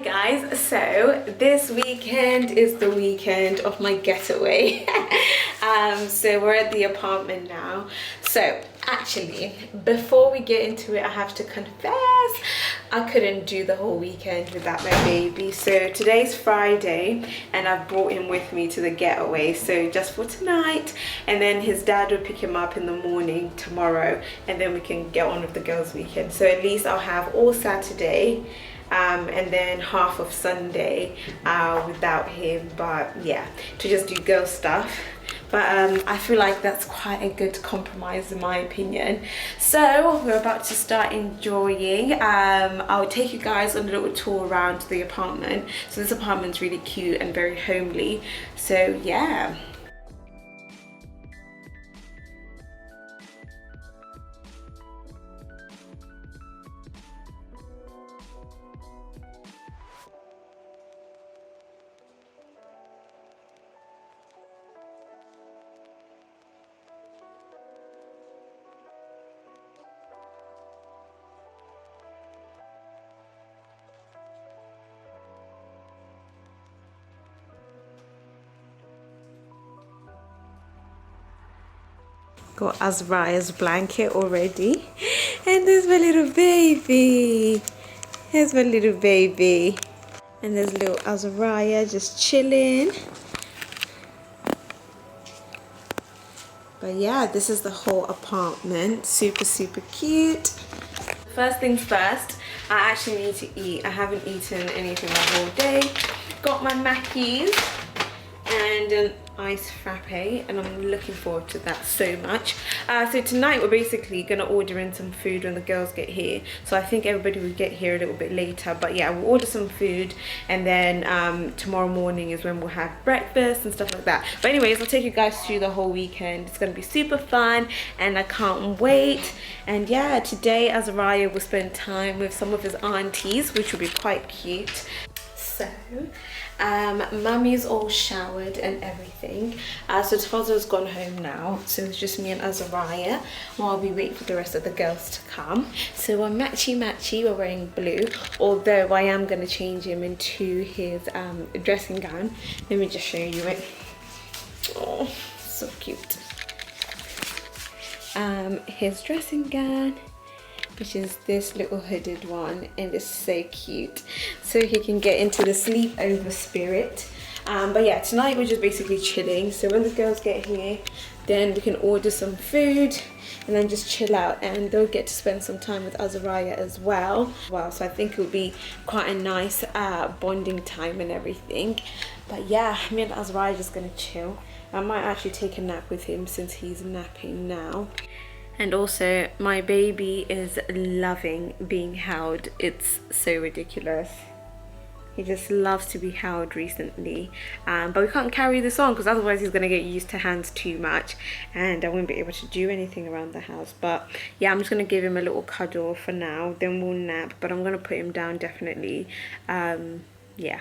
Guys, so this weekend is the weekend of my getaway. So we're at the apartment now. So actually, before we get into it, I have to confess I couldn't do the whole weekend without my baby. So today's Friday and I've brought him with me to the getaway, so just for tonight, and then his dad will pick him up in the morning tomorrow, and then we can get on with the girls' weekend. So at least I'll have all Saturday and then half of Sunday without him, but yeah, to just do girl stuff. But I feel like that's quite a good compromise in my opinion. So we're about to start enjoying. I'll take you guys on a little tour around the apartment. So this apartment's really cute and very homely, so yeah. Got Azraya's blanket already, and there's my little baby. Here's my little baby, and there's little Azraya just chilling. But yeah, this is the whole apartment. Super cute. First things first, I actually need to eat. I haven't eaten anything the whole day. Got my Mackies and an iced frappe, and I'm looking forward to that so much. So tonight we're basically gonna order in some food when the girls get here, so I think everybody will get here a little bit later, but yeah, we'll order some food, and then tomorrow morning is when we'll have breakfast and stuff like that. But anyways, I'll take you guys through the whole weekend. It's gonna be super fun and I can't wait. And yeah, today Azariah will spend time with some of his aunties, which will be quite cute. So Mummy's all showered and everything, so Tafadzwa's gone home now, so it's just me and Azariah while we wait for the rest of the girls to come. So we're matchy, we're wearing blue, although I am going to change him into his dressing gown. Let me just show you it. Oh, so cute. His dressing gown, which is this little hooded one, and it's so cute, so he can get into the sleepover spirit. But yeah, tonight we're just basically chilling, so when the girls get here then we can order some food and then just chill out, and they'll get to spend some time with Azariah as well. So I think it'll be quite a nice bonding time and everything. But yeah, me and Azariah are just gonna chill. I might actually take a nap with him since he's napping now. And also, my baby is loving being held. It's so ridiculous. He just loves to be held recently. But we can't carry this on because otherwise he's going to get used to hands too much and I won't be able to do anything around the house. But yeah, I'm just going to give him a little cuddle for now. Then we'll nap. But I'm going to put him down definitely. Yeah.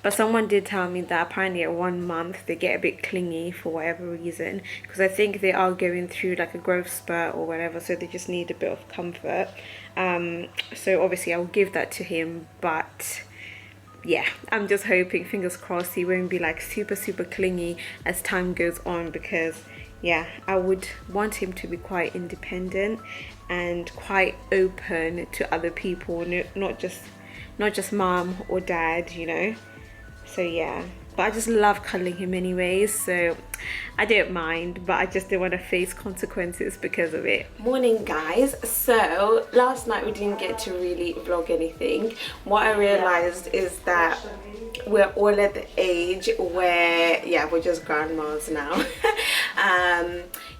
But someone did tell me that apparently at 1 month they get a bit clingy for whatever reason, because I think they are going through like a growth spurt or whatever, so they just need a bit of comfort. So obviously I'll give that to him, but yeah, I'm just hoping, fingers crossed, he won't be like super clingy as time goes on, because yeah, I would want him to be quite independent and quite open to other people, not just mom or dad, you know. So yeah, but I just love cuddling him anyways, so I don't mind, but I just don't want to face consequences because of it. Morning guys. So last night we didn't get to really vlog anything. What I realized is that we're all at the age where, yeah, we're just grandmas now.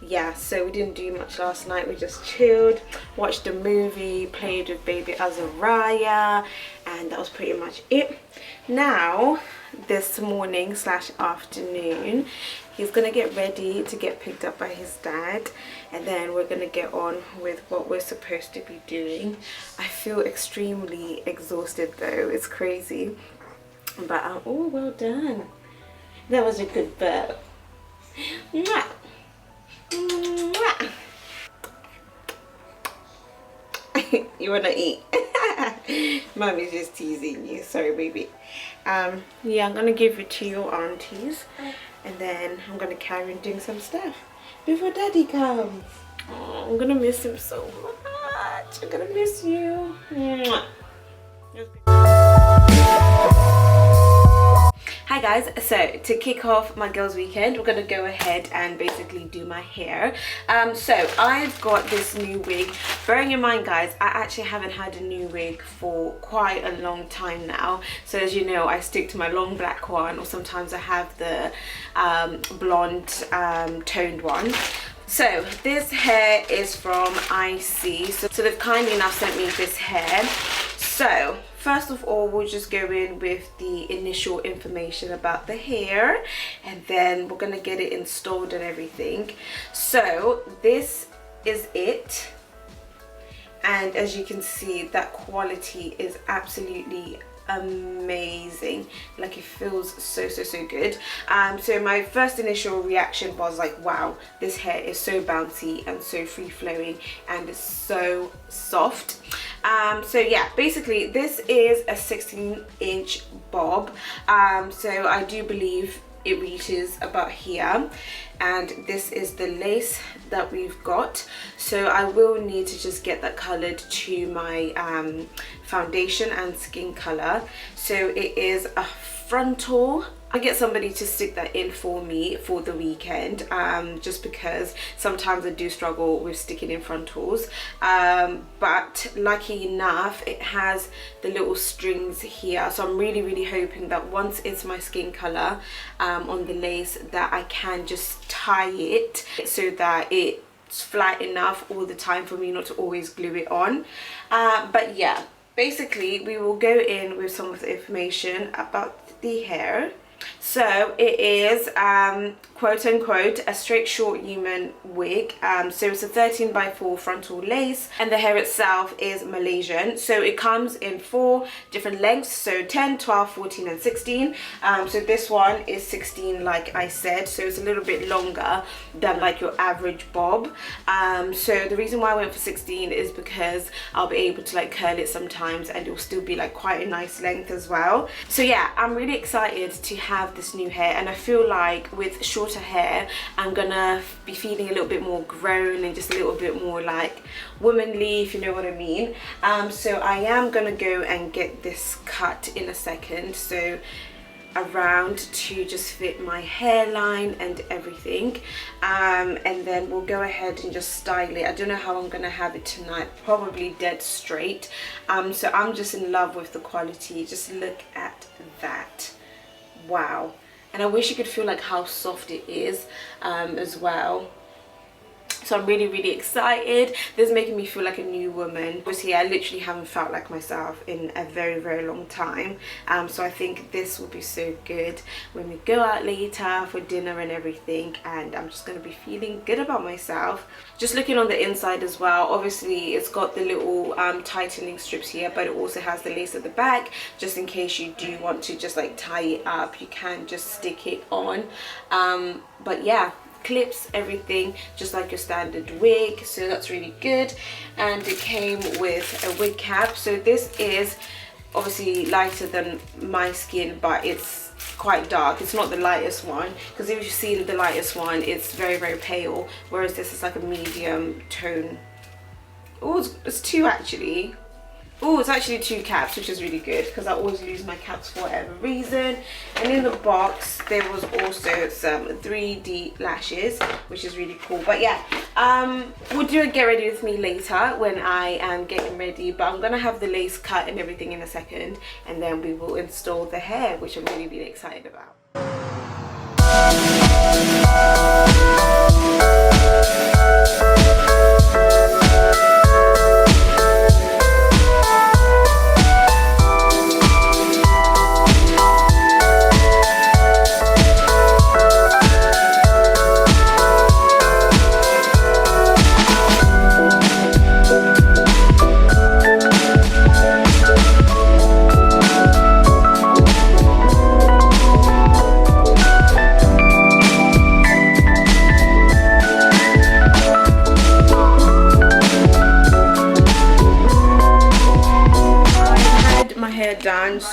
Yeah, so we didn't do much last night. We just chilled, watched a movie, played with baby Azariah, and that was pretty much it. Now this morning / afternoon, he's gonna get ready to get picked up by his dad, and then we're gonna get on with what we're supposed to be doing. I feel extremely exhausted though, it's crazy, but oh, well done. That was a good burp. Mwah. Mwah. You wanna eat? Mommy's just teasing you. Sorry, baby. Yeah, I'm gonna give it to your aunties, and then I'm gonna carry on doing some stuff before Daddy comes. Oh, I'm gonna miss him so much. I'm gonna miss you. Mwah. Hi guys, so to kick off my girls weekend, we're gonna go ahead and basically do my hair. So I've got this new wig. Bearing in mind guys, I actually haven't had a new wig for quite a long time now. So as you know, I stick to my long black one, or sometimes I have the blonde toned one. So this hair is from ISEE. So they've kindly enough sent me this hair. So first of all, we'll just go in with the initial information about the hair, and then we're gonna get it installed and everything. So this is it, and as you can see, that quality is absolutely amazing. Like, it feels so good. So my first initial reaction was like, wow, this hair is so bouncy and so free flowing, and it's so soft. So yeah, basically this is a 16-inch bob. So I do believe it reaches about here, and this is the lace that we've got. So I will need to just get that colored to my foundation and skin color. So it is a frontal. I get somebody to stick that in for me for the weekend, just because sometimes I do struggle with sticking in frontals, but lucky enough it has the little strings here. So I'm really hoping that once it's my skin color on the lace, that I can just tie it so that it's flat enough all the time for me not to always glue it on. But yeah, basically we will go in with some of the information about the hair. So it is quote unquote a straight short human wig. So it's a 13x4 frontal lace, and the hair itself is Malaysian. So it comes in 4 different lengths, so 10, 12, 14 and 16. So this one is 16, like I said, so it's a little bit longer than like your average bob. So the reason why I went for 16 is because I'll be able to like curl it sometimes, and it will still be like quite a nice length as well. So yeah, I'm really excited to have this new hair, and I feel like with shorter hair I'm gonna be feeling a little bit more grown and just a little bit more like womanly, if you know what I mean. So I am gonna go and get this cut in a second, so around to just fit my hairline and everything, and then we'll go ahead and just style it. I don't know how I'm gonna have it tonight, probably dead straight. So I'm just in love with the quality. Just look at that. Wow. And I wish you could feel like how soft it is as well. So I'm really excited. This is making me feel like a new woman. Obviously I literally haven't felt like myself in a very long time, so I think this will be so good when we go out later for dinner and everything, and I'm just going to be feeling good about myself. Just looking on the inside as well, obviously it's got the little tightening strips here, but it also has the lace at the back, just in case you do want to just like tie it up, you can just stick it on. But yeah, clips, everything just like your standard wig, so that's really good. And it came with a wig cap. So this is obviously lighter than my skin, but it's quite dark. It's not the lightest one, because if you've seen the lightest one, it's very pale, whereas this is like a medium tone. Oh, it's 2 actually. Oh, it's actually 2 caps, which is really good, because I always lose my caps for whatever reason. And in the box there was also some 3D lashes, which is really cool. But yeah, we'll do a get ready with me later when I am getting ready, but I'm gonna have the lace cut and everything in a second, and then we will install the hair, which I'm really excited about.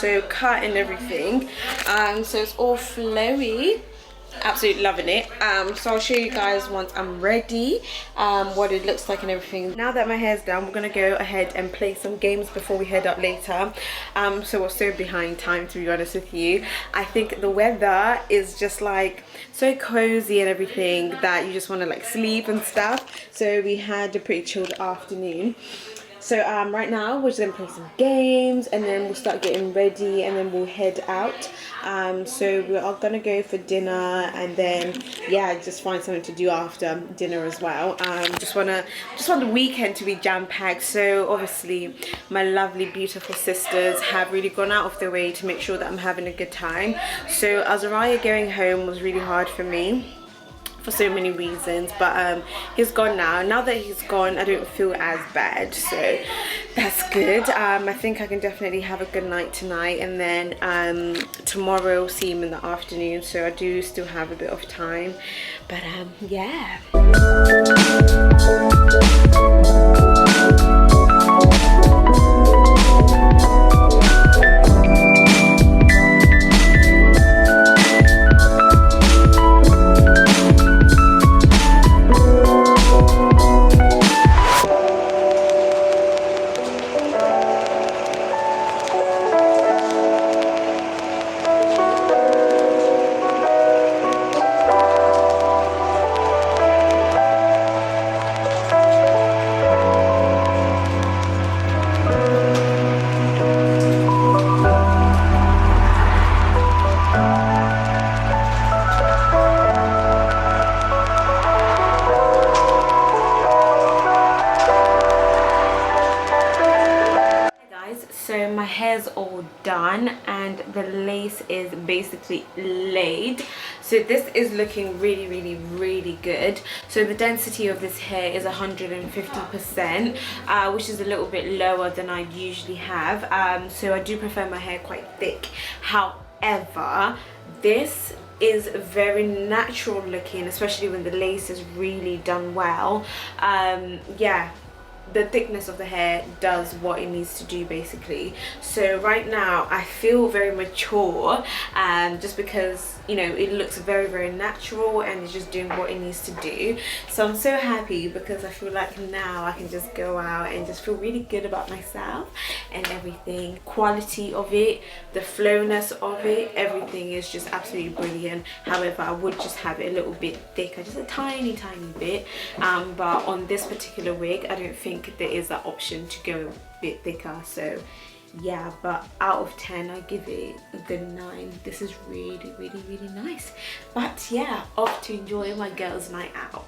also cut and everything. So it's all flowy. Absolutely loving it. So I'll show you guys once I'm ready what it looks like and everything. Now that my hair's done, we're gonna go ahead and play some games before we head up later. So we're so behind time, to be honest with you. I think the weather is just like so cozy and everything that you just want to like sleep and stuff. So we had a pretty chilled afternoon. So right now we're just gonna play some games and then we'll start getting ready and then we'll head out. So we are gonna go for dinner and then yeah, just find something to do after dinner as well. Just want the weekend to be jam-packed. So obviously my lovely beautiful sisters have really gone out of their way to make sure that I'm having a good time. So Azariah going home was really hard for me for so many reasons, but he's gone now. Now that he's gone, I don't feel as bad, so that's good. I think I can definitely have a good night tonight, and then tomorrow I'll see him in the afternoon, so I do still have a bit of time, but yeah. So my hair's all done and the lace is basically laid. So this is looking really good. So the density of this hair is 150%, which is a little bit lower than I usually have. So I do prefer my hair quite thick. However, this is very natural looking, especially when the lace is really done well. Yeah, the thickness of the hair does what it needs to do basically. So right now I feel very mature, just because, you know, it looks very natural and it's just doing what it needs to do. So I'm so happy because I feel like now I can just go out and just feel really good about myself and everything. Quality of it, the flowness of it, everything is just absolutely brilliant. However, I would just have it a little bit thicker, just a tiny bit, but on this particular wig I don't think there is that option to go a bit thicker. So yeah, but out of 10 I give it a good 9. This is really nice. But yeah, off to enjoy my girls' night out.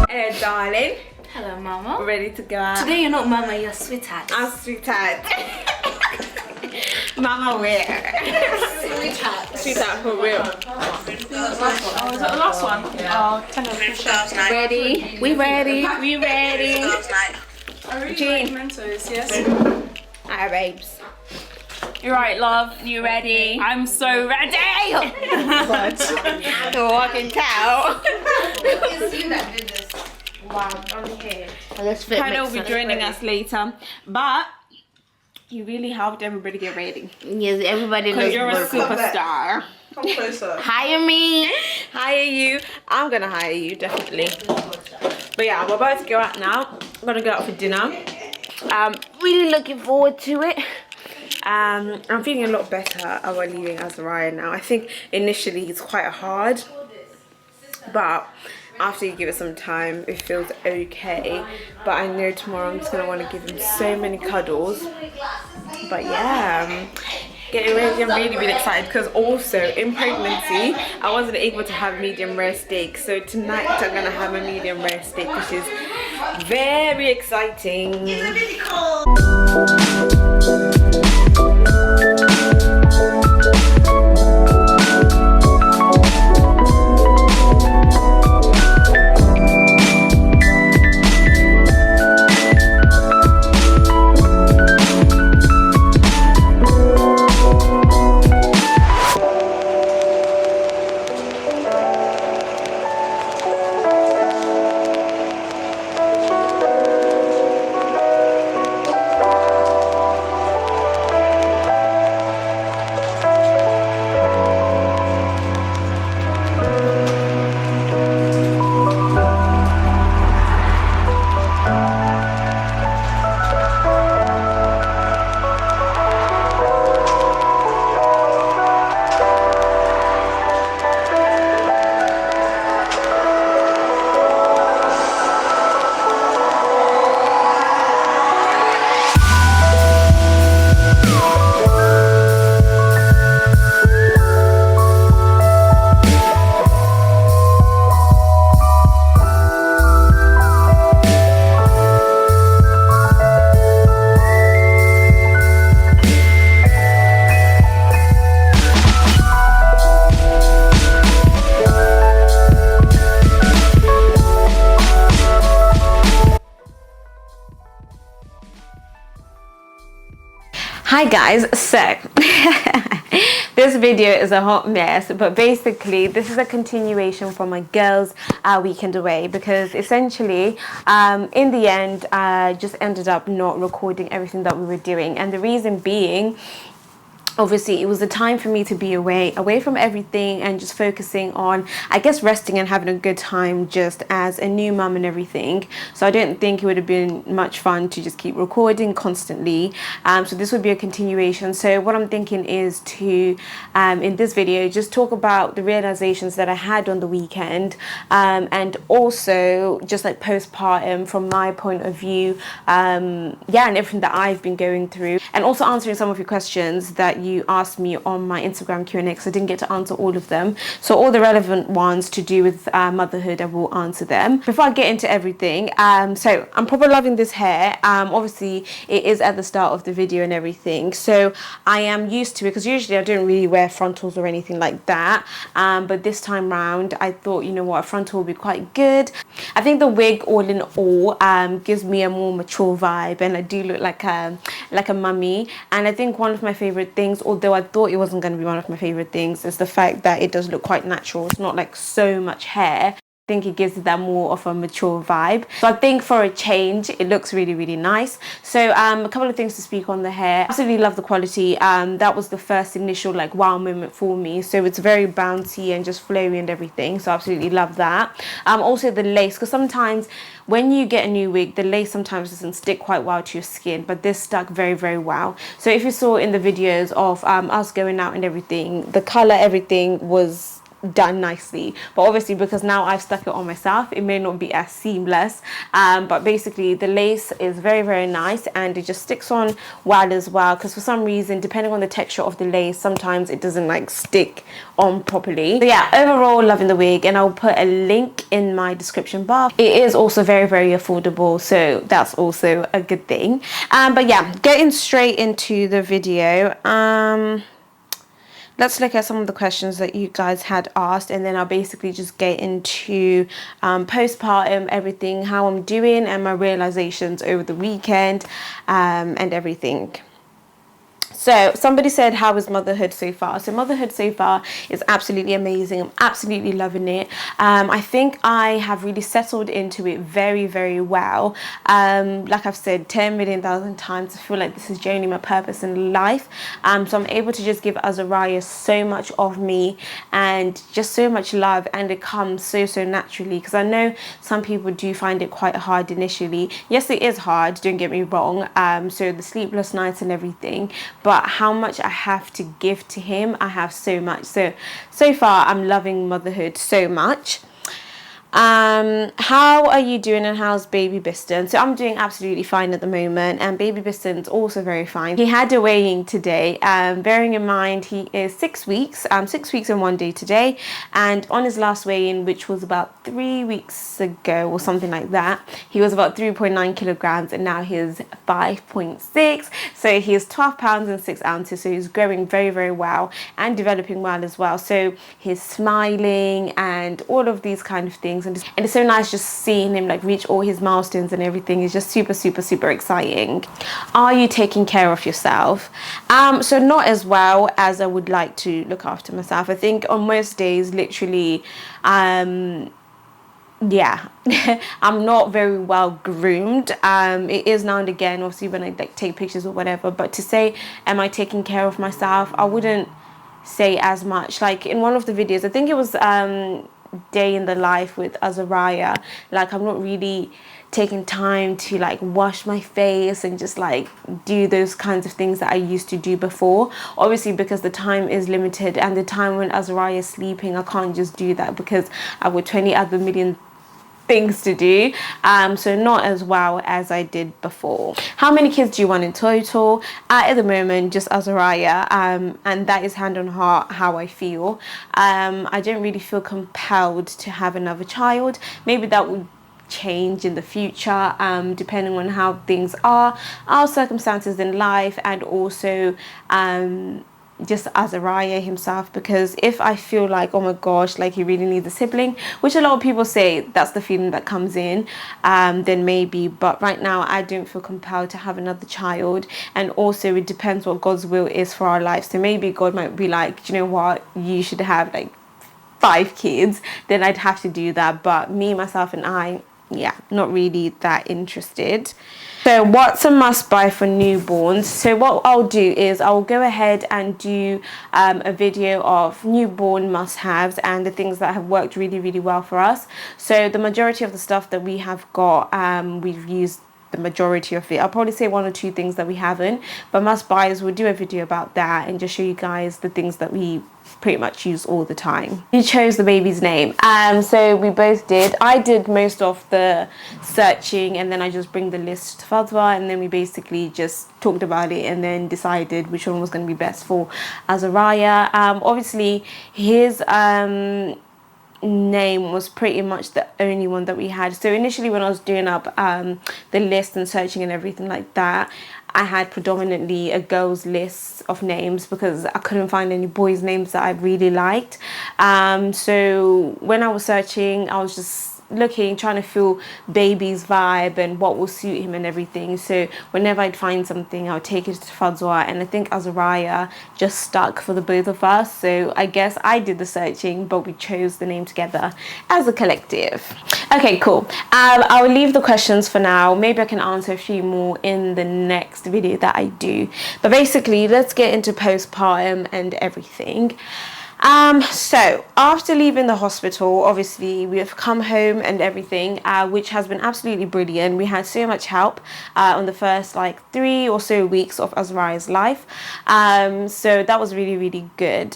Hello darling. Hello mama. Ready to go out? Today you're not mama, you're sweetheart. I'm sweetheart. Mama where? Sweetheart. Sweetheart for real. Oh, is that the last one? Yeah. Oh, 10 of Ready? We ready? We ready? I really Jean. like Mentos, yes? Alright babes. You're right, love. You ready? I'm so ready! The walking cow. It's you that did this. Wow, I'm here. Hannah will be joining us later, but you really helped everybody get ready. Yes, everybody knows. Because you're a superstar. Come closer. Hire me. Hire you. I'm gonna hire you, definitely. But yeah, we're about to go out now. I'm gonna go out for dinner. Really looking forward to it. I'm feeling a lot better about leaving Azariah now. I think initially it's quite hard, but after you give it some time it feels okay. But I know tomorrow I'm just gonna want to give him so many cuddles. But yeah, getting ready, I'm really excited because also in pregnancy I wasn't able to have medium rare steak, so tonight I'm gonna have a medium rare steak, which is very exciting. It's really cold. Hi guys, so this video is a hot mess, but basically this is a continuation from my girls weekend away, because essentially in the end I just ended up not recording everything that we were doing, and the reason being, obviously it was a time for me to be away from everything and just focusing on, I guess, resting and having a good time just as a new mum and everything. So I don't think it would have been much fun to just keep recording constantly. So this would be a continuation. So what I'm thinking is to in this video just talk about the realizations that I had on the weekend, and also just like postpartum from my point of view, and everything that I've been going through, and also answering some of your questions that you asked me on my Instagram Q&A, because I didn't get to answer all of them. So all the relevant ones to do with motherhood, I will answer them. Before I get into everything, so I'm probably loving this hair. Obviously it is at the start of the video and everything, so I am used to it, because usually I don't really wear frontals or anything like that, but this time round I thought, you know what, a frontal would be quite good. I think the wig all in all gives me a more mature vibe, and I do look like a mummy. And I think one of my favorite things, although I thought it wasn't going to be one of my favorite things, is the fact that it does look quite natural. It's not like so much hair. I think it gives that more of a mature vibe. So I think for a change it looks really, really nice. So a couple of things to speak on the hair. Absolutely love the quality. That was the first initial like wow moment for me. So it's very bouncy and just flowy and everything, so absolutely love that. Also the lace, because sometimes when you get a new wig, the lace sometimes doesn't stick quite well to your skin, but this stuck very, very well. So if you saw in the videos of us going out and everything, the color, everything was done nicely, but obviously because now I've stuck it on myself, it may not be as seamless, but basically the lace is very, very nice, and it just sticks on well as well, because for some reason, depending on the texture of the lace, sometimes it doesn't like stick on properly. So yeah, overall loving the wig, and I'll put a link in my description bar. It is also very, very affordable, so that's also a good thing. But yeah, getting straight into the video, let's look at some of the questions that you guys had asked, and then I'll basically just get into postpartum, everything, how I'm doing, and my realizations over the weekend, and everything. So somebody said, how is motherhood so far? So motherhood so far is absolutely amazing. I'm absolutely loving it. I think I have really settled into it very, very well. Like I've said 10 million thousand times, I feel like this is genuinely my purpose in life. So I'm able to just give Azariah so much of me and just so much love, and it comes so naturally, because I know some people do find it quite hard initially. Yes, it is hard, don't get me wrong. So the sleepless nights and everything, but how much I have to give to him, I have so much. So far I'm loving motherhood so much. How are you doing, and how's baby Biston? So I'm doing absolutely fine at the moment, and baby Biston's also very fine. He had a weighing today, bearing in mind he is 6 weeks, 6 weeks and 1 day today, and on his last weigh-in, which was about 3 weeks ago or something like that, he was about 3.9 kilograms, and now he's 5.6, so he is 12 pounds and 6 ounces. So he's growing very, very well and developing well as well. So he's smiling and all of these kind of things. And it's so nice just seeing him like reach all his milestones and everything. Is just super exciting. Are you taking care of yourself? So not as well as I would like to look after myself. I think on most days, literally, yeah, I'm not very well groomed. It is now and again, obviously, when I like take pictures or whatever, but to say, am I taking care of myself, I wouldn't say as much. Like in one of the videos, I think it was day in the life with Azariah, like I'm not really taking time to like wash my face and just like do those kinds of things that I used to do before, obviously because the time is limited, and the time when Azariah is sleeping, I can't just do that because I've got 20 other million things to do. So not as well as I did before. How many kids do you want in total? At the moment, just Azariah, and that is hand on heart how I feel. I don't really feel compelled to have another child. Maybe that would change in the future, depending on how things are, our circumstances in life, and also just Azariah himself, because if I feel like, oh my gosh, like he really needs a sibling, which a lot of people say that's the feeling that comes in, then maybe. But right now I don't feel compelled to have another child, and also it depends what God's will is for our life. So maybe God might be like, you know what, you should have like 5 kids, then I'd have to do that. But me, myself and I, yeah, not really that interested. So what's a must buy for newborns? So what I'll do is I'll go ahead and do a video of newborn must-haves and the things that have worked really, really well for us. So the majority of the stuff that we have got, we've used the majority of it. I'll probably say 1 or 2 things that we haven't, but must buys, we'll do a video about that and just show you guys the things that we pretty much use all the time. You chose the baby's name. So we both did. I did most of the searching, and then I just bring the list to Tafadzwa, and then we basically just talked about it and then decided which one was going to be best for Azariah. Obviously his name was pretty much the only one that we had. So initially when I was doing up the list and searching and everything like that, I had predominantly a girl's list of names because I couldn't find any boys' names that I really liked. So when I was searching, I was just looking, trying to feel baby's vibe and what will suit him and everything. So whenever I'd find something, I would take it to Tafadzwa, and I think Azariah just stuck for the both of us. So I guess I did the searching, but we chose the name together as a collective. Okay, cool. I will leave the questions for now. Maybe I can answer a few more in the next video that I do. But basically, let's get into postpartum and everything. So after leaving the hospital, obviously we have come home and everything, which has been absolutely brilliant. We had so much help on the first like 3 or so weeks of Azariah's life. So that was really, really good.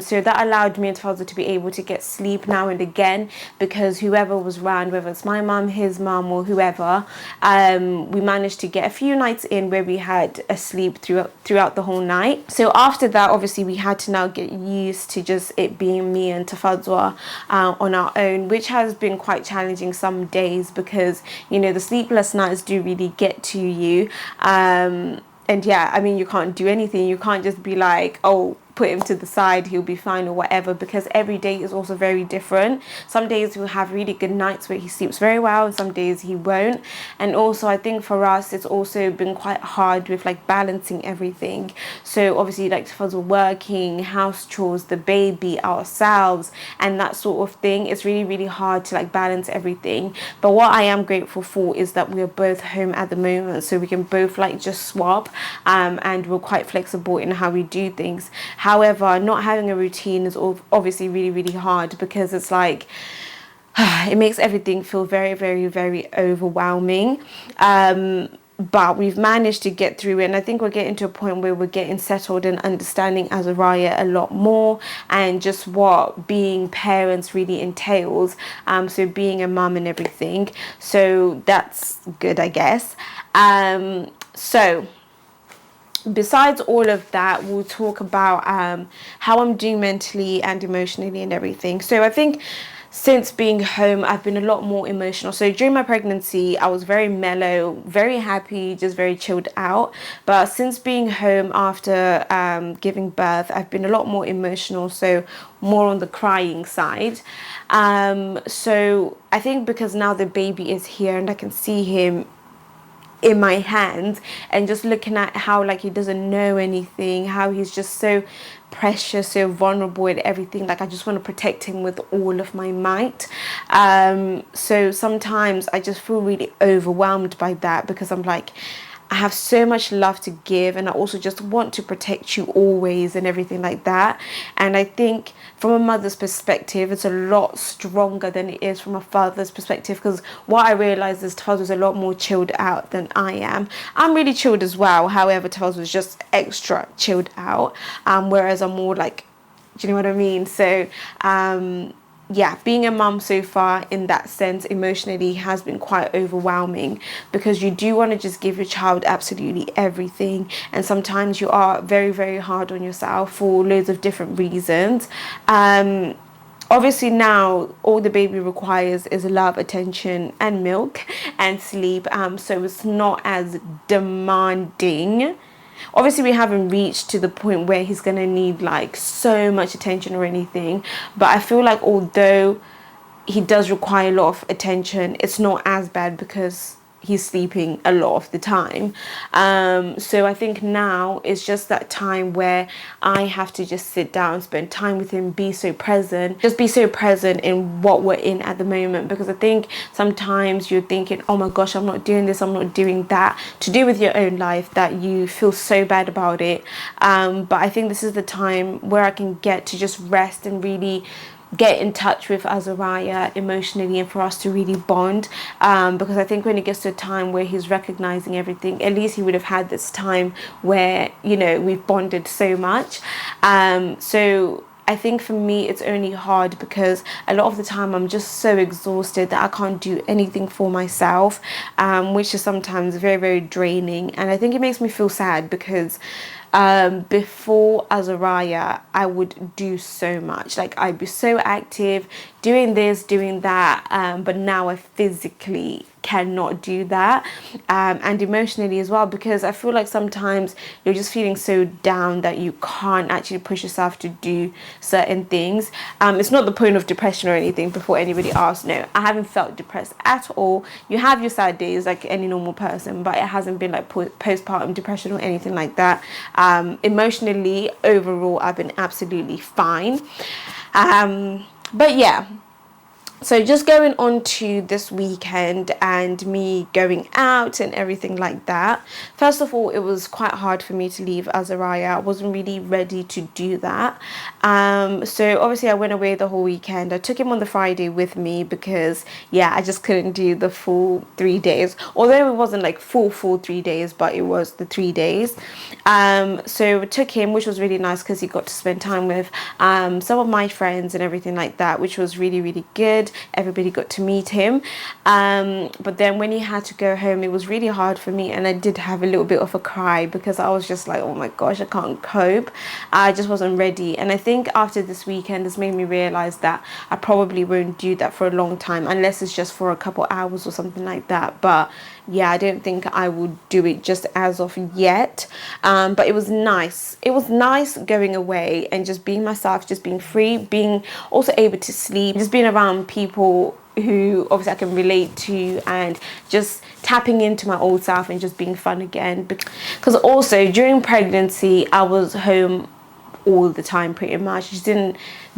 So that allowed me and Tafadzwa to be able to get sleep now and again, because whoever was around, whether it's my mum, his mum, or whoever, we managed to get a few nights in where we had a sleep throughout the whole night. So after that, obviously we had to now get used to just it being me and Tafadzwa on our own, which has been quite challenging some days, because you know the sleepless nights do really get to you. And yeah, I mean, you can't do anything. You can't just be like, oh, put him to the side, he'll be fine or whatever, because every day is also very different. Some days we'll have really good nights where he sleeps very well, and some days he won't. And also I think for us it's also been quite hard with like balancing everything. So obviously like Tafadzwa working, house chores, the baby, ourselves, and that sort of thing. It's really, really hard to like balance everything. But what I am grateful for is that we are both home at the moment, so we can both like just swap, and we're quite flexible in how we do things. However, not having a routine is obviously really, really hard, because it's like it makes everything feel very, very, very overwhelming. But we've managed to get through it, and I think we're getting to a point where we're getting settled and understanding Azariah a lot more, and just what being parents really entails. So being a mum and everything. So that's good, I guess. So besides all of that, we'll talk about how I'm doing mentally and emotionally and everything. So I think since being home, I've been a lot more emotional. So during my pregnancy, I was very mellow, very happy, just very chilled out. But since being home after giving birth, I've been a lot more emotional, so more on the crying side. So I think because now the baby is here and I can see him in my hands, and just looking at how like he doesn't know anything, how he's just so precious, so vulnerable and everything, like I just want to protect him with all of my might. So sometimes I just feel really overwhelmed by that, because I'm like, I have so much love to give, and I also just want to protect you always and everything like that. And I think from a mother's perspective, it's a lot stronger than it is from a father's perspective, because what I realized is Tafadzwa was a lot more chilled out than I am. I'm really chilled as well, however Tafadzwa was just extra chilled out, whereas I'm more like, do you know what I mean? So yeah, being a mum so far in that sense emotionally has been quite overwhelming, because you do want to just give your child absolutely everything, and sometimes you are very, very hard on yourself for loads of different reasons. Obviously now all the baby requires is love, attention and milk and sleep, so it's not as demanding obviously we haven't reached to the point where he's gonna need like so much attention or anything, but I feel like although he does require a lot of attention, it's not as bad because he's sleeping a lot of the time. So I think now it's just that time where I have to just sit down, spend time with him, be so present, just be so present in what we're in at the moment, because I think sometimes you're thinking, oh my gosh, I'm not doing this, I'm not doing that, to do with your own life, that you feel so bad about it. But I think this is the time where I can get to just rest and really get in touch with Azariah emotionally, and for us to really bond, because I think when it gets to a time where he's recognizing everything, at least he would have had this time where, you know, we've bonded so much. So I think for me it's only hard because a lot of the time I'm just so exhausted that I can't do anything for myself, which is sometimes very, very draining. And I think it makes me feel sad because before Azariah I would do so much, like I'd be so active doing this, doing that, but now I physically cannot do that, and emotionally as well, because I feel like sometimes you're just feeling so down that you can't actually push yourself to do certain things. It's not the point of depression or anything, before anybody asks. No, I haven't felt depressed at all. You have your sad days like any normal person, but it hasn't been like postpartum depression or anything like that. Emotionally, overall, I've been absolutely fine. But yeah, so just going on to this weekend and me going out and everything like that. First of all, it was quite hard for me to leave Azariah. I wasn't really ready to do that. So obviously I went away the whole weekend. I took him on the Friday with me because, yeah, I just couldn't do the full 3 days. Although it wasn't like full 3 days, but it was the 3 days. So I took him, which was really nice because he got to spend time with some of my friends and everything like that, which was really, really good. Everybody got to meet him, but then when he had to go home, it was really hard for me, and I did have a little bit of a cry because I was just like, oh my gosh, I can't cope. I just wasn't ready. And I think after this weekend, this made me realize that I probably won't do that for a long time, unless it's just for a couple hours or something like that. But yeah, I don't think I would do it just as of yet. But it was nice. It was nice going away and just being myself, just being free, being also able to sleep, just being around people who obviously I can relate to, and just tapping into my old self and just being fun again. Because also during pregnancy, I was home all the time pretty much. Just didn't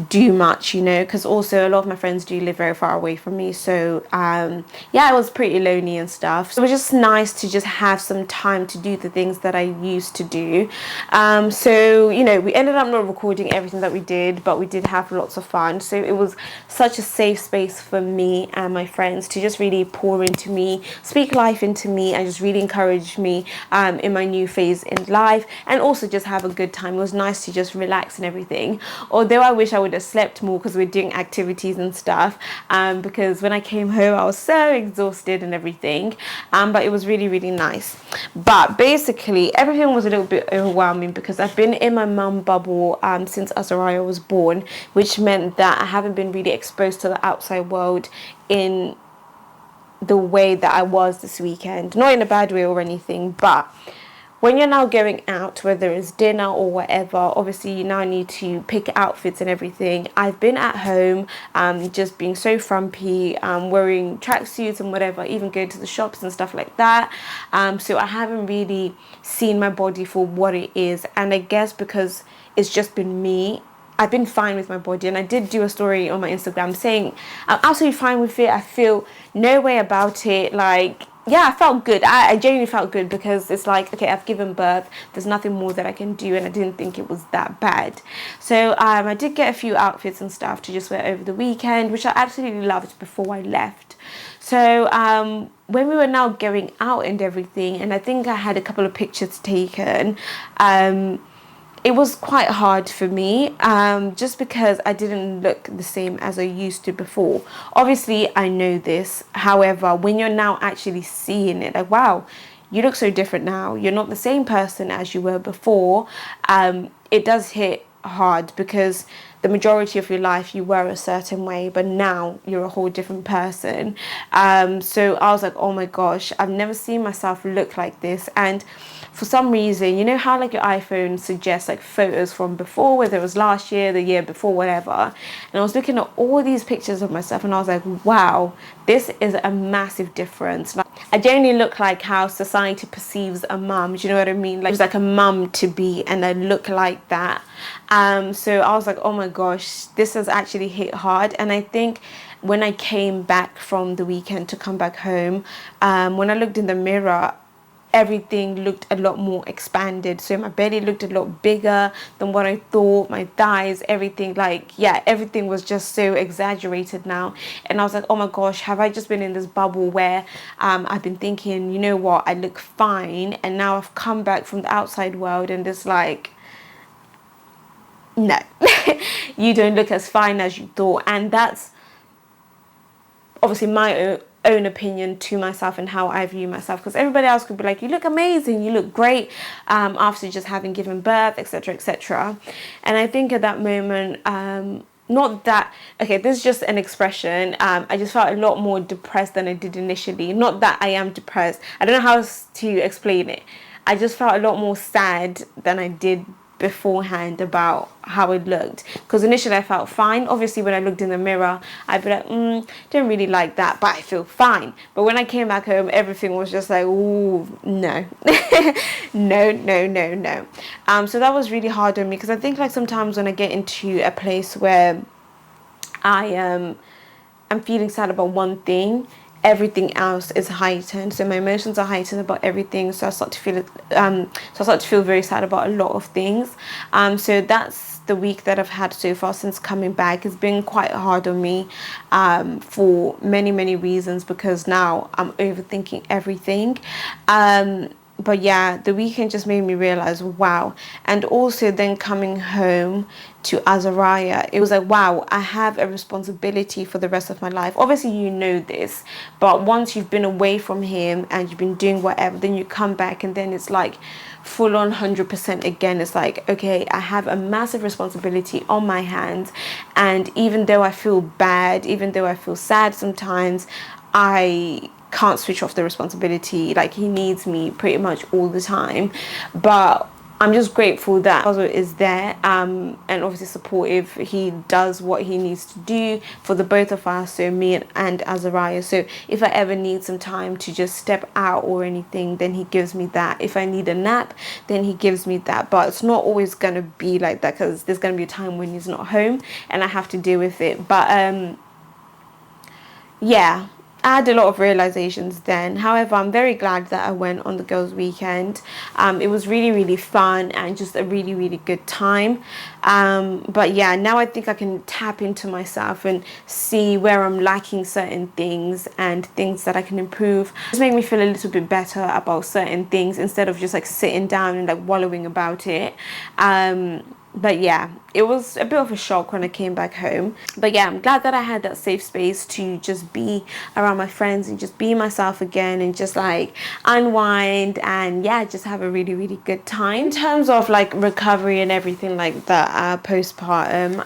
do much, you know, because also a lot of my friends do live very far away from me. So yeah, I was pretty lonely and stuff. So it was just nice to just have some time to do the things that I used to do. So, you know, we ended up not recording everything that we did, but we did have lots of fun. So it was such a safe space for me and my friends to just really pour into me, speak life into me, and just really encourage me in my new phase in life, and also just have a good time. It was nice to just relax and everything. Although I wish I would have slept more because we're doing activities and stuff, because when I came home I was so exhausted and everything, but it was really, really nice. But basically everything was a little bit overwhelming because I've been in my mum bubble since Azariah was born, which meant that I haven't been really exposed to the outside world in the way that I was this weekend. Not in a bad way or anything, but when you're now going out, whether it's dinner or whatever, obviously you now need to pick outfits and everything. I've been at home just being so frumpy, wearing tracksuits and whatever, even going to the shops and stuff like that. So I haven't really seen my body for what it is. And I guess because it's just been me, I've been fine with my body. And I did do a story on my Instagram saying I'm absolutely fine with it. I feel no way about it. Like, yeah, I felt good. I genuinely felt good because it's like, okay, I've given birth. There's nothing more that I can do, and I didn't think it was that bad. So I did get a few outfits and stuff to just wear over the weekend, which I absolutely loved before I left. So when we were now going out and everything, and I think I had a couple of pictures taken, it was quite hard for me, just because I didn't look the same as I used to before. Obviously, I know this. However, when you're now actually seeing it, like, wow, you look so different now. You're not the same person as you were before. It does hit hard because the majority of your life you were a certain way, but now you're a whole different person. So I was like, oh my gosh, I've never seen myself look like this. And for some reason, you know how like your iPhone suggests like photos from before, whether it was last year, the year before, whatever. And I was looking at all these pictures of myself and I was like, wow, this is a massive difference. Like, I genuinely look like how society perceives a mum. Do you know what I mean? Like, it's like a mum to be, and I look like that. So I was like, oh my gosh, this has actually hit hard. And I think when I came back from the weekend to come back home, when I looked in the mirror, everything looked a lot more expanded. So my belly looked a lot bigger than what I thought. My thighs, everything, like, yeah, everything was just so exaggerated now. And I was like, oh my gosh, have I just been in this bubble where I've been thinking, you know what, I look fine, and now I've come back from the outside world and it's like, no, you don't look as fine as you thought. And that's obviously my own opinion to myself and how I view myself, because everybody else could be like, you look amazing, you look great after just having given birth, etc, etc. And I think at that moment, not that, okay, this is just an expression, I just felt a lot more depressed than I did initially. Not that I am depressed, I don't know how else to explain it. I just felt a lot more sad than I did beforehand about how it looked, because initially I felt fine. Obviously when I looked in the mirror I'd be like, don't really like that, but I feel fine. But when I came back home, everything was just like, ooh, no. no. So that was really hard on me, because I think like sometimes when I get into a place where I'm feeling sad about one thing, everything else is heightened. So my emotions are heightened about everything. So I start to feel very sad about a lot of things. So that's the week that I've had so far since coming back. It's been quite hard on me for many reasons, because now I'm overthinking everything. But yeah, the weekend just made me realize, wow. And also then coming home to Azariah, it was like, wow, I have a responsibility for the rest of my life. Obviously you know this, but once you've been away from him and you've been doing whatever, then you come back and then it's like full on 100% again. It's like, okay, I have a massive responsibility on my hands, and even though I feel bad, even though I feel sad sometimes, I can't switch off the responsibility. Like, he needs me pretty much all the time. But I'm just grateful that Tafadzwa is there and obviously supportive. He does what he needs to do for the both of us, so me and Azariah. So if I ever need some time to just step out or anything, then he gives me that. If I need a nap, then he gives me that. But it's not always going to be like that, because there's going to be a time when he's not home and I have to deal with it. But yeah, I had a lot of realizations then. However, I'm very glad that I went on the girls' weekend. It was really fun and just a really good time. But yeah, now I think I can tap into myself and see where I'm lacking certain things and things that I can improve. Just make me feel a little bit better about certain things instead of just like sitting down and like wallowing about it. But yeah, it was a bit of a shock when I came back home. But yeah, I'm glad that I had that safe space to just be around my friends and just be myself again and just like unwind and yeah, just have a really good time. In terms of like recovery and everything like that, postpartum,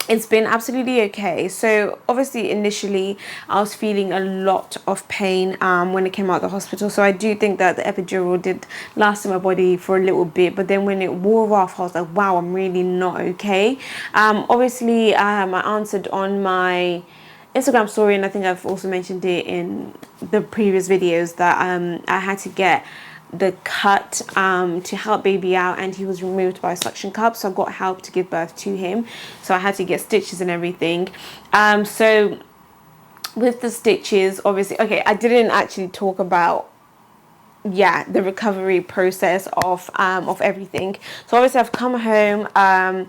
it's been absolutely okay. So obviously initially I was feeling a lot of pain when I came out of the hospital. So I do think that the epidural did last in my body for a little bit, but then when it wore off, I was like, wow, I'm really not okay. Obviously I answered on my Instagram story, and I think I've also mentioned it in the previous videos, that I had to get the cut to help baby out, and he was removed by a suction cup, so I got help to give birth to him. So I had to get stitches and everything. So with the stitches, obviously, okay, I didn't actually talk about the recovery process of everything. So obviously I've come home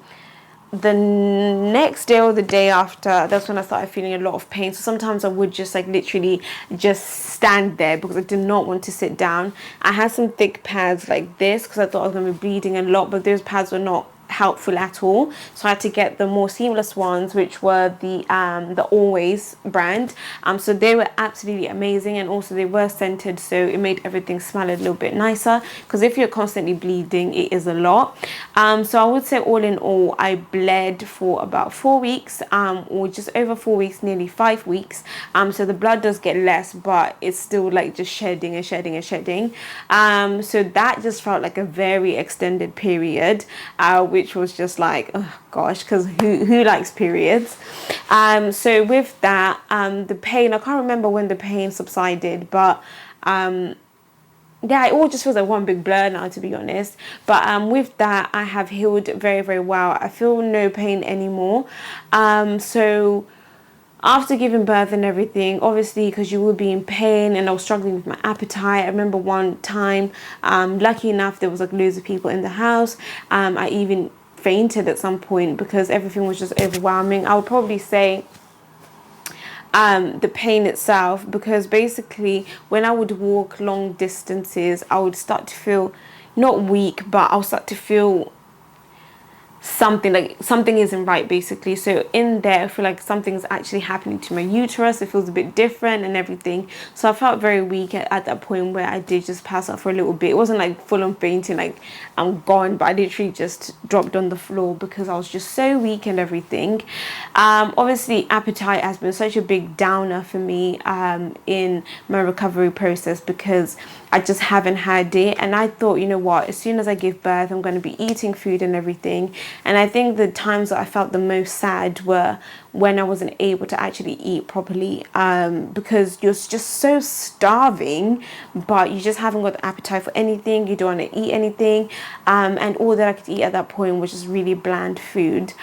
the next day or the day after, that's when I started feeling a lot of pain. So sometimes I would just like literally just stand there because I did not want to sit down. I had some thick pads like this because I thought I was going to be bleeding a lot, but those pads were not helpful at all. So I had to get the more seamless ones, which were the Always brand. So they were absolutely amazing, and also they were scented, so it made everything smell a little bit nicer, because if you're constantly bleeding, it is a lot. So I would say all in all, I bled for about 4 weeks, or just over 4 weeks, nearly 5 weeks. So the blood does get less, but it's still like just shedding and shedding and shedding. So that just felt like a very extended period, which was just like, oh gosh, because who likes periods? So with that, the pain, I can't remember when the pain subsided, but yeah, it all just feels like one big blur now, to be honest. But with that, I have healed very, very well. I feel no pain anymore. So after giving birth and everything, obviously, because you will be in pain, and I was struggling with my appetite. I remember one time, lucky enough, there was like loads of people in the house. I even fainted at some point because everything was just overwhelming. I would probably say the pain itself, because basically when I would walk long distances, I would start to feel not weak, but I'll start to feel something isn't right, basically. So in there, I feel like something's actually happening to my uterus. It feels a bit different and everything. So I felt very weak at that point, where I did just pass out for a little bit. It wasn't like full on fainting, like I'm gone, but I literally just dropped on the floor because I was just so weak and everything. Obviously appetite has been such a big downer for me in my recovery process, because I just haven't had it. And I thought, you know what, as soon as I give birth, I'm going to be eating food and everything. And I think the times that I felt the most sad were when I wasn't able to actually eat properly, because you're just so starving, but you just haven't got the appetite for anything. You don't want to eat anything. And all that I could eat at that point was just really bland food.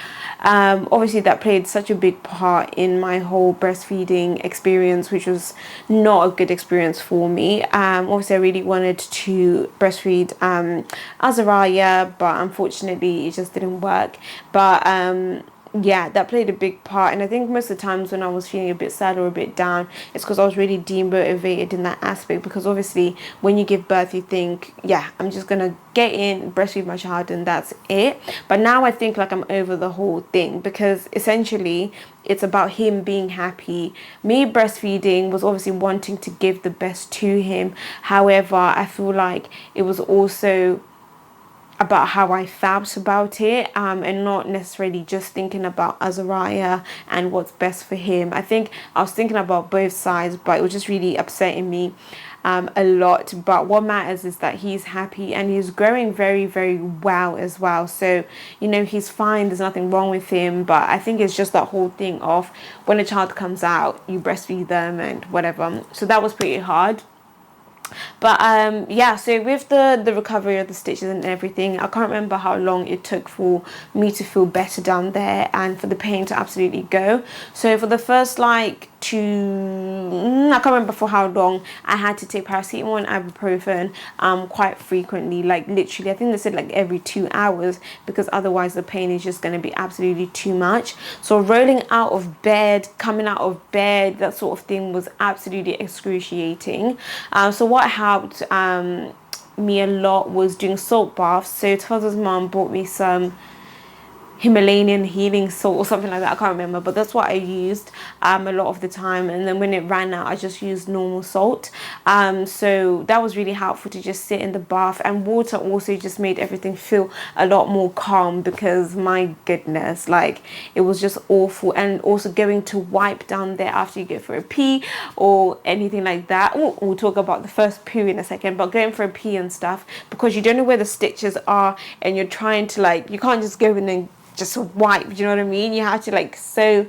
Obviously that played such a big part in my whole breastfeeding experience, which was not a good experience for me. Obviously I really wanted to breastfeed ISEEHAIR, but unfortunately it just didn't work. But yeah, that played a big part. And I think most of the times when I was feeling a bit sad or a bit down, it's because I was really demotivated in that aspect. Because obviously when you give birth, you think, yeah, I'm just gonna get in, breastfeed my child, and that's it. But now I think like I'm over the whole thing, because essentially it's about him being happy. Me breastfeeding was obviously wanting to give the best to him. However, I feel like it was also about how I felt about it, and not necessarily just thinking about ISEEHAIR and what's best for him. I think I was thinking about both sides, but it was just really upsetting me a lot. But what matters is that he's happy, and he's growing very, very well as well. So, you know, he's fine, there's nothing wrong with him. But I think it's just that whole thing of when a child comes out, you breastfeed them and whatever. So that was pretty hard. But yeah, so with the recovery of the stitches and everything, I can't remember how long it took for me to feel better down there and for the pain to absolutely go. So for the first like I can't remember for how long, I had to take paracetamol and ibuprofen quite frequently, like literally I think they said like every 2 hours, because otherwise the pain is just going to be absolutely too much. So rolling out of bed, coming out of bed, that sort of thing was absolutely excruciating. So what helped me a lot was doing salt baths. So Tafadzwa's mom bought me some Himalayan healing salt or something like that, I can't remember, but that's what I used a lot of the time. And then when it ran out, I just used normal salt. So that was really helpful, to just sit in the bath. And water also just made everything feel a lot more calm, because my goodness, like it was just awful. And also going to wipe down there after you go for a pee or anything like that. We'll talk about the first poo in a second, but going for a pee and stuff, because you don't know where the stitches are, and you're trying to like, you can't just go in and just wipe, do you know what I mean? You have to like you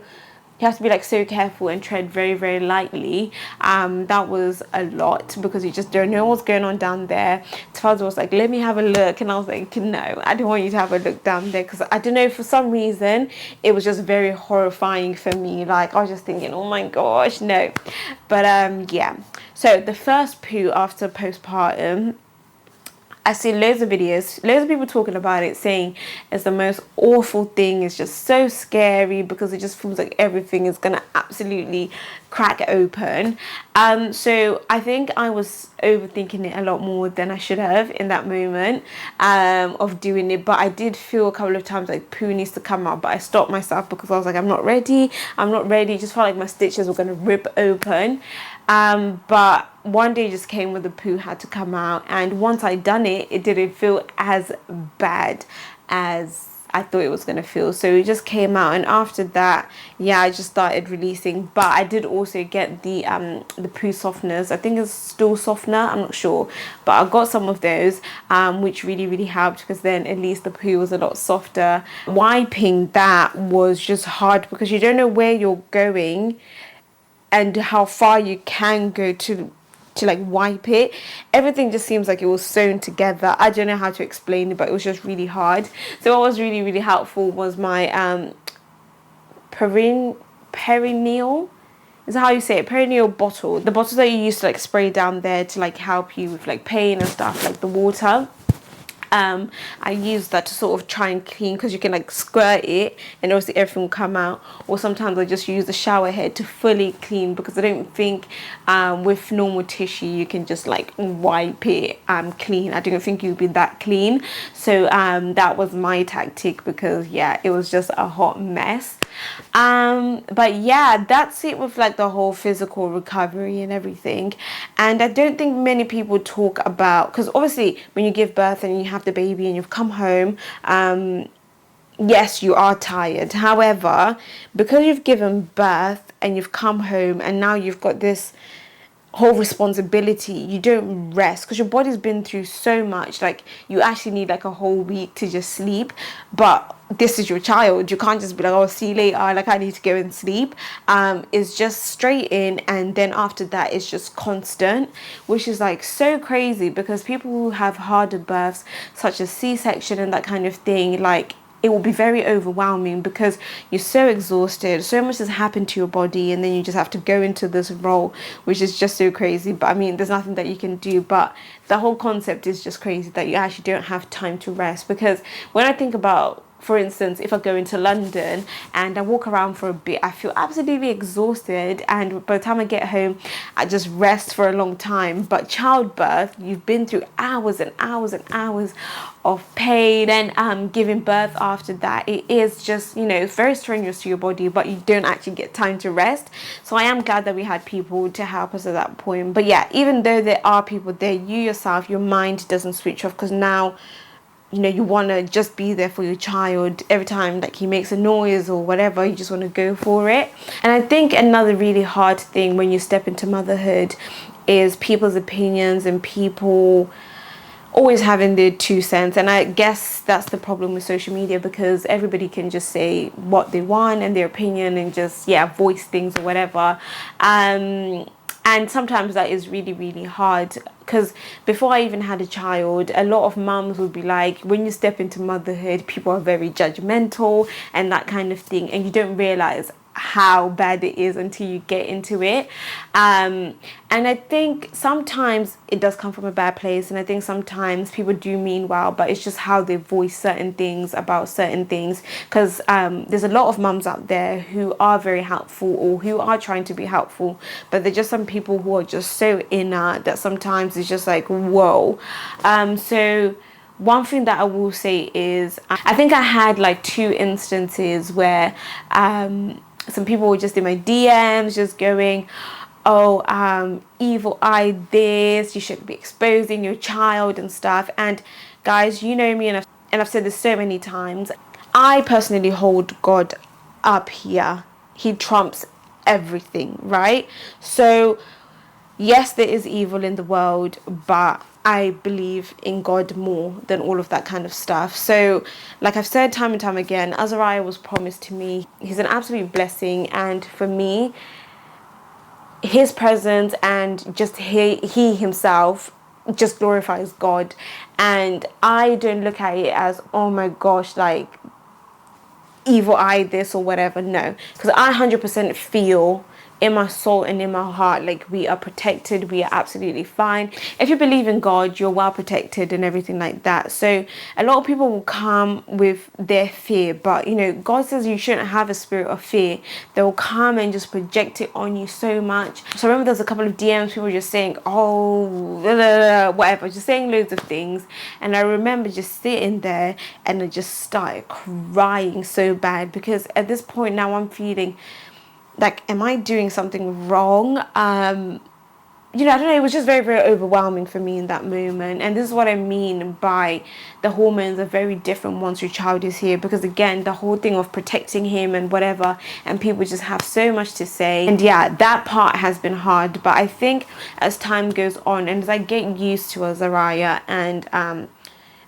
have to be like so careful and tread very, very lightly. That was a lot, because you just don't know what's going on down there. Tafadzwa was like, let me have a look, and I was like, no, I don't want you to have a look down there, because I don't know, for some reason it was just very horrifying for me. Like I was just thinking, oh my gosh, no. But yeah, so the first poo after postpartum, I see loads of videos, loads of people talking about it, saying it's the most awful thing. It's just so scary because it just feels like everything is gonna absolutely crack open. So I think I was overthinking it a lot more than I should have in that moment of doing it. But I did feel a couple of times like poo needs to come out, but I stopped myself because I was like, I'm not ready. It just felt like my stitches were gonna rip open. But one day just came when the poo had to come out, and once I done it, it didn't feel as bad as I thought it was going to feel. So it just came out, and after that, yeah, I just started releasing. But I did also get the poo softeners. I think it's stool softener, I'm not sure, but I got some of those, which really helped, because then at least the poo was a lot softer. Wiping that was just hard because you don't know where you're going and how far you can go to like wipe it. Everything just seems like it was sewn together. I don't know how to explain it, but it was just really hard. So what was really helpful was my perineal, is that how you say it? Perineal bottle. The bottles that you use to like spray down there to like help you with like pain and stuff, like the water. I use that to sort of try and clean, because you can like squirt it and obviously everything will come out. Or sometimes I just use the shower head to fully clean, because I don't think with normal tissue you can just like wipe it clean. I don't think you'll be that clean. So that was my tactic, because yeah, it was just a hot mess. But yeah, that's it with like the whole physical recovery and everything. And I don't think many people talk about, because obviously when you give birth and you have the baby and you've come home, yes, you are tired. However, because you've given birth and you've come home and now you've got this whole responsibility, you don't rest, because your body's been through so much. Like, you actually need like a whole week to just sleep. But this is your child, you can't just be like, oh, see you later, like I need to go and sleep. It's just straight in, and then after that it's just constant, which is like so crazy, because people who have harder births, such as C-section and that kind of thing, like it will be very overwhelming, because you're so exhausted, so much has happened to your body, and then you just have to go into this role, which is just so crazy. But I mean, there's nothing that you can do, but the whole concept is just crazy, that you actually don't have time to rest. Because when I think about, for instance, if I go into London and I walk around for a bit, I feel absolutely exhausted, and by the time I get home I just rest for a long time. But childbirth, you've been through hours and hours and hours of pain, and giving birth after that, it is just, you know, very strenuous to your body, but you don't actually get time to rest. So I am glad that we had people to help us at that point. But yeah, even though there are people there, you yourself, your mind doesn't switch off, because now, you know, you want to just be there for your child. Every time like he makes a noise or whatever, you just want to go for it. And I think another really hard thing when you step into motherhood is people's opinions, and people always having their 2 cents. And I guess that's the problem with social media, because everybody can just say what they want and their opinion, and just, yeah, voice things or whatever. And sometimes that is really hard, because before I even had a child, a lot of mums would be like, when you step into motherhood, people are very judgmental and that kind of thing, and you don't realize how bad it is until you get into it. And I think sometimes it does come from a bad place, and I think sometimes people do mean well, but it's just how they voice certain things about certain things. Because there's a lot of mums out there who are very helpful, or who are trying to be helpful, but there's just some people who are just so inner that sometimes it's just like, whoa. So one thing that I will say is, I think I had like 2 instances where some people were just in my DMs just going, oh, evil eye this, you shouldn't be exposing your child and stuff. And guys, you know me, and I've said this so many times, I personally hold God up here. He trumps everything, right? So yes, there is evil in the world, but I believe in God more than all of that kind of stuff. So like I've said time and time again, Azariah was promised to me. He's an absolute blessing, and for me, his presence and just he himself just glorifies God. And I don't look at it as, oh my gosh, like evil eye this or whatever. No, because I 100% feel in my soul and in my heart, like, we are protected, we are absolutely fine. If you believe in God, you're well protected and everything like that. So a lot of people will come with their fear, but you know, God says you shouldn't have a spirit of fear. They will come and just project it on you so much. So I remember there was a couple of DMs, people just saying, oh, blah, blah, blah, whatever, just saying loads of things. And I remember just sitting there and I just started crying so bad, because at this point now I'm feeling like, am I doing something wrong? You know, I don't know, it was just very, very overwhelming for me in that moment. And this is what I mean by the hormones are very different once your child is here, because again, the whole thing of protecting him and whatever, and people just have so much to say. And yeah, that part has been hard, but I think as time goes on and as I get used to Azariah, and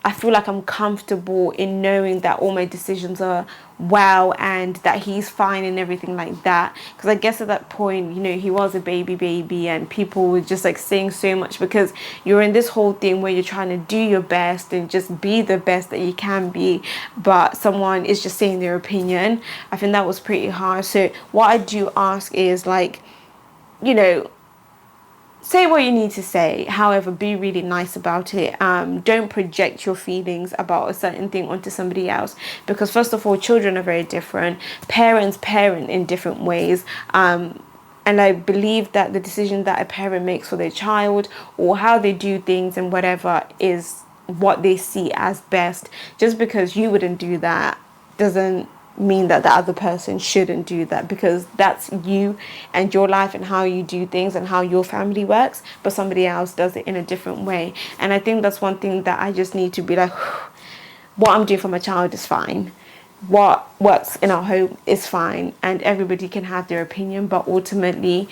I feel like I'm comfortable in knowing that all my decisions are well and that he's fine and everything like that. Because I guess at that point, you know, he was a baby and people were just like saying so much, because you're in this whole thing where you're trying to do your best and just be the best that you can be, but someone is just saying their opinion. I think that was pretty hard. So what I do ask is, like, you know, say what you need to say, however, be really nice about it. Don't project your feelings about a certain thing onto somebody else, because first of all, children are very different. Parents parent in different ways. And I believe that the decision that a parent makes for their child, or how they do things and whatever, is what they see as best. Just because you wouldn't do that doesn't mean that the other person shouldn't do that, because that's you and your life and how you do things and how your family works, but somebody else does it in a different way. And I think that's one thing that I just need to be like, what I'm doing for my child is fine, what works in our home is fine, and everybody can have their opinion, but ultimately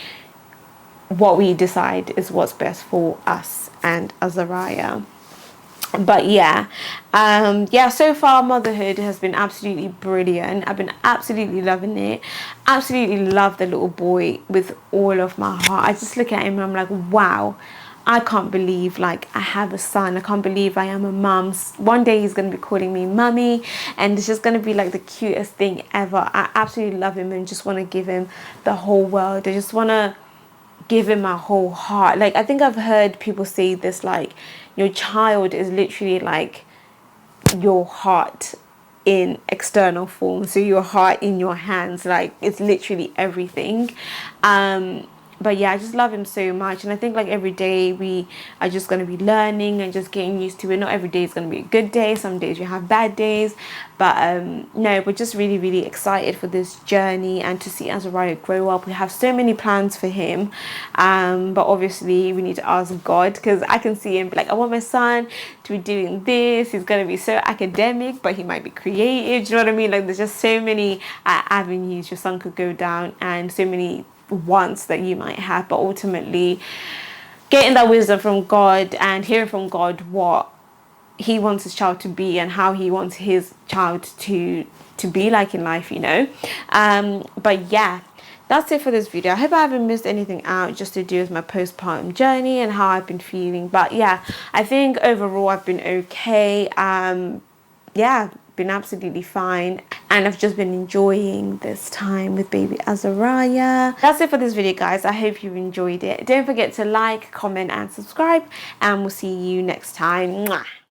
what we decide is what's best for us and Azariah. But yeah, so far motherhood has been absolutely brilliant. I've been absolutely loving it. Absolutely love the little boy with all of my heart. I just look at him and I'm like, wow, I can't believe, like, I have a son. I can't believe I am a mum. One day he's going to be calling me mummy, and it's just going to be like the cutest thing ever. I absolutely love him and just want to give him the whole world. I just want to give him my whole heart. Like, I think I've heard people say this, like, your child is literally like your heart in external form, so your heart in your hands, like, it's literally everything. But yeah, I just love him so much, and I think like every day we are just going to be learning and just getting used to it. Not every day is going to be a good day. Some days you have bad days, but no, we're just really, really excited for this journey and to see Azariah grow up. We have so many plans for him, but obviously we need to ask God, because I can see him like, I want my son to be doing this. He's going to be so academic, but he might be creative. Do you know what I mean? Like, there's just so many avenues your son could go down, and so many wants that you might have, but ultimately getting that wisdom from God and hearing from God what he wants his child to be and how he wants his child to be like in life, you know. But yeah, that's it for this video. I hope I haven't missed anything out just to do with my postpartum journey and how I've been feeling. But yeah, I think overall I've been okay. Yeah, been absolutely fine, and I've just been enjoying this time with baby Azariah. That's it for this video, guys. I hope you enjoyed it. Don't forget to like, comment and subscribe, and we'll see you next time. Mwah.